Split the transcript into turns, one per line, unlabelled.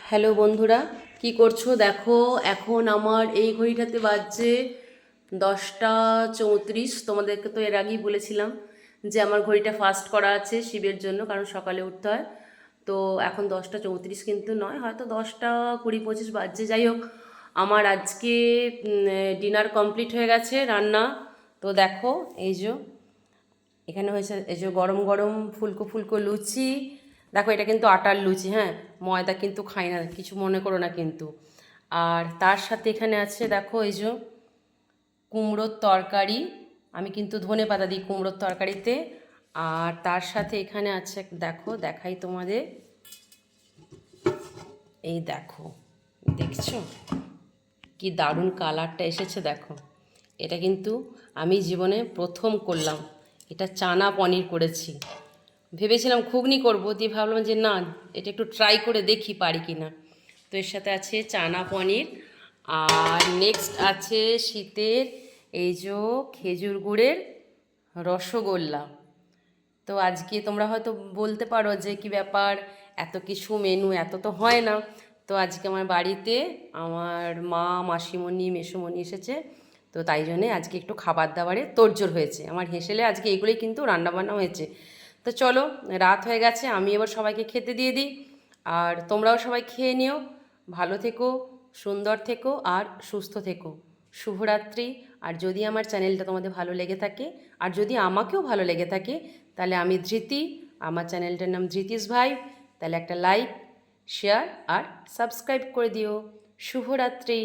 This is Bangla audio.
হ্যালো বন্ধুরা, কি করছো? দেখো, এখন আমার এই ঘড়িটাতে বাজছে 10টা 34। তোমাদেরকে তো এর আগেই বলেছিলাম যে আমার ঘড়িটা ফাস্ট করা আছে শিবের জন্য, কারণ সকালে উঠতে হয়। তো এখন 10টা 34 কিন্তু নয়, হয়তো 10টা 20 25 বাজছে। যাই হোক, আমার আজকে ডিনার কমপ্লিট হয়ে গেছে, রান্না। তো দেখো, এই যে এখানে হয়েছে এই যে গরম গরম ফুলকো ফুলকো লুচি। দেখো, এটা কিন্তু আটার লুচি, হ্যাঁ, ময়দা কিন্তু খাই না, কিছু মনে করো না কিন্তু। আর তার সাথে এখানে আছে দেখো এই যে কুমড়োর তরকারি। আমি কিন্তু ধনে পাতা দিই কুমড়োর তরকারিতে। আর তার সাথে এখানে আছে, দেখো দেখাই তোমাদের, এই দেখো, দেখছো কি দারুণ কালারটা এসেছে? দেখো, এটা কিন্তু আমি জীবনে প্রথম করলাম। এটা চানা পনির করেছি। ভেবেছিলাম ঘুগনি করবো, দিয়ে ভাবলাম যে না, এটা একটু ট্রাই করে দেখি পারি কি না। তো এর সাথে আছে চানা পনির। আর নেক্সট আছে শীতের এই যে খেজুর গুড়ের রসগোল্লা। তো আজকে তোমরা হয়তো বলতে পারো যে কি ব্যাপার, এত কিছু মেনু, এত তো হয় না। তো আজকে আমার বাড়িতে আমার মা, মাসিমণি, মেসোমণি এসেছে। তো তাই জন্যে আজকে একটু খাবার দাবারে তোড়জোড় হয়েছে। আমার হেসেলে আজকে এগুলোই কিন্তু রান্নাবান্না হয়েছে। তো চলো, রাত হয়ে গেছে, আমি এবার সবাইকে খেতে দিয়ে দিই। আর তোমরাও সবাই খেয়ে নিও। ভালো থেকো, সুন্দর থেকো আর সুস্থ থেকো। শুভরাত্রি। আর যদি আমার চ্যানেলটা তোমাদের ভালো লেগে থাকে, আর যদি আমাকেও ভালো লেগে থাকে, তাহলে আমি ধৃতি, আমার চ্যানেলটার নাম ধৃতিস ভাই, তাহলে একটা লাইক, শেয়ার আর সাবস্ক্রাইব করে দিও। শুভরাত্রি।